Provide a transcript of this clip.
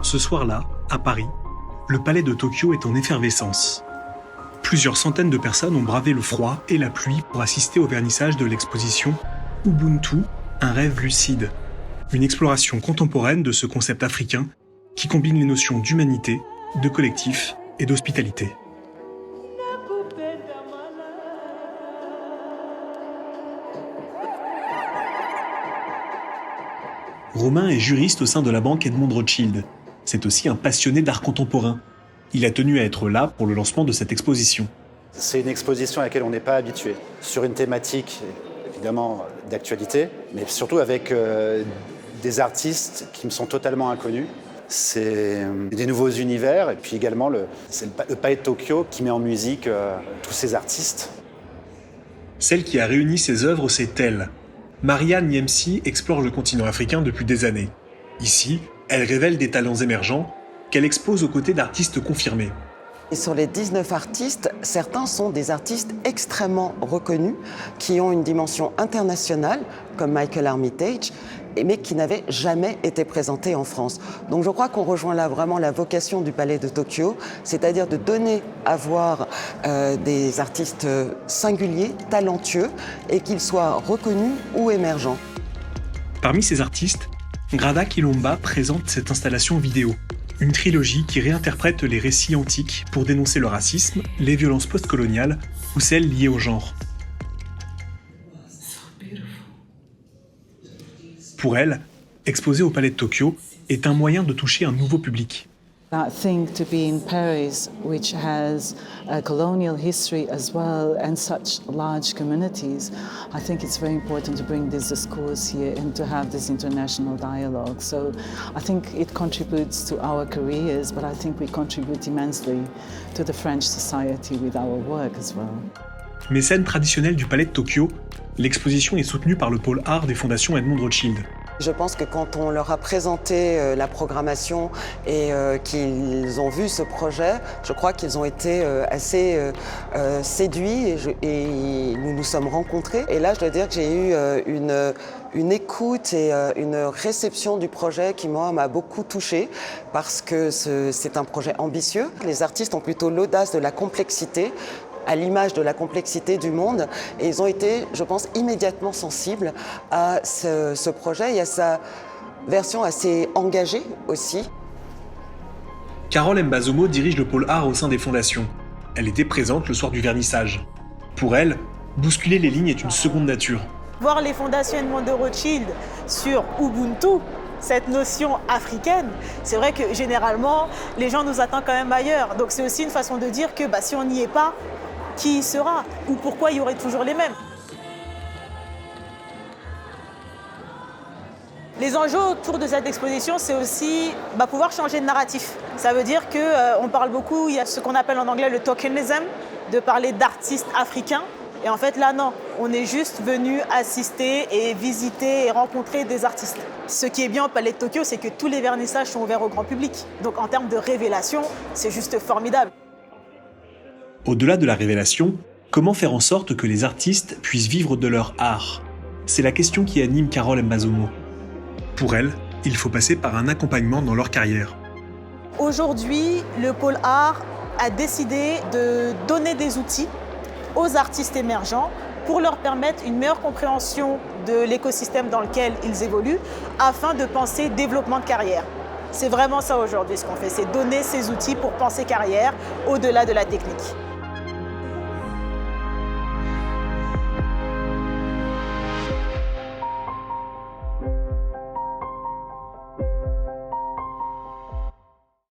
Ce soir-là, à Paris, le palais de Tokyo est en effervescence. Plusieurs centaines de personnes ont bravé le froid et la pluie pour assister au vernissage de l'exposition Ubuntu, un rêve lucide. Une exploration contemporaine de ce concept africain qui combine les notions d'humanité, de collectif et d'hospitalité. Romain est juriste au sein de la banque Edmond Rothschild. C'est aussi un passionné d'art contemporain. Il a tenu à être là pour le lancement de cette exposition. C'est une exposition à laquelle on n'est pas habitué, sur une thématique évidemment d'actualité, mais surtout avec des artistes qui me sont totalement inconnus. C'est des nouveaux univers et puis également c'est le palais de Tokyo qui met en musique tous ces artistes. Celle qui a réuni ces œuvres, c'est elle. Maria Niemsi explore le continent africain depuis des années. Ici, elle révèle des talents émergents qu'elle expose aux côtés d'artistes confirmés. Et sur les 19 artistes, certains sont des artistes extrêmement reconnus, qui ont une dimension internationale, comme Michael Armitage, mais qui n'avaient jamais été présentés en France. Donc je crois qu'on rejoint là vraiment la vocation du Palais de Tokyo, c'est-à-dire de donner à voir des artistes singuliers, talentueux, et qu'ils soient reconnus ou émergents. Parmi ces artistes, Grada Kilomba présente cette installation vidéo. Une trilogie qui réinterprète les récits antiques pour dénoncer le racisme, les violences postcoloniales ou celles liées au genre. Pour elle, exposer au Palais de Tokyo est un moyen de toucher un nouveau public. I think to be in Paris, which has a colonial history as well and such large communities, I think it's very important to bring this discourse here and to have this international dialogue. So I think it contributes to our careers, but I think we contribute immensely to the French society with our work as well. Mécène traditionnelle du Palais de Tokyo, l'exposition est soutenue par le pôle art des fondations Edmond Rothschild. Je pense que quand on leur a présenté la programmation et qu'ils ont vu ce projet, je crois qu'ils ont été assez séduits et nous nous sommes rencontrés. Et là, je dois dire que j'ai eu une écoute et une réception du projet qui, moi, m'a beaucoup touchée parce que c'est un projet ambitieux. Les artistes ont plutôt l'audace de la complexité, à l'image de la complexité du monde. Et ils ont été, je pense, immédiatement sensibles à ce projet et à sa version assez engagée aussi. Carole Mbazomo dirige le pôle art au sein des fondations. Elle était présente le soir du vernissage. Pour elle, bousculer les lignes est une seconde nature. Voir les fondations Edmond de Rothschild sur Ubuntu, cette notion africaine, c'est vrai que généralement, les gens nous attendent quand même ailleurs. Donc c'est aussi une façon de dire que si on n'y est pas, qui y sera ou pourquoi il y aurait toujours les mêmes. Les enjeux autour de cette exposition, c'est aussi pouvoir changer de narratif. Ça veut dire qu'on parle beaucoup, il y a ce qu'on appelle en anglais le tokenism, de parler d'artistes africains. Et en fait, là, non, on est juste venu assister et visiter et rencontrer des artistes. Ce qui est bien au Palais de Tokyo, c'est que tous les vernissages sont ouverts au grand public. Donc en termes de révélation, c'est juste formidable. Au-delà de la révélation, comment faire en sorte que les artistes puissent vivre de leur art ? C'est la question qui anime Carole Mbazomo. Pour elle, il faut passer par un accompagnement dans leur carrière. Aujourd'hui, le pôle art a décidé de donner des outils aux artistes émergents pour leur permettre une meilleure compréhension de l'écosystème dans lequel ils évoluent afin de penser développement de carrière. C'est vraiment ça aujourd'hui ce qu'on fait, c'est donner ces outils pour penser carrière au-delà de la technique.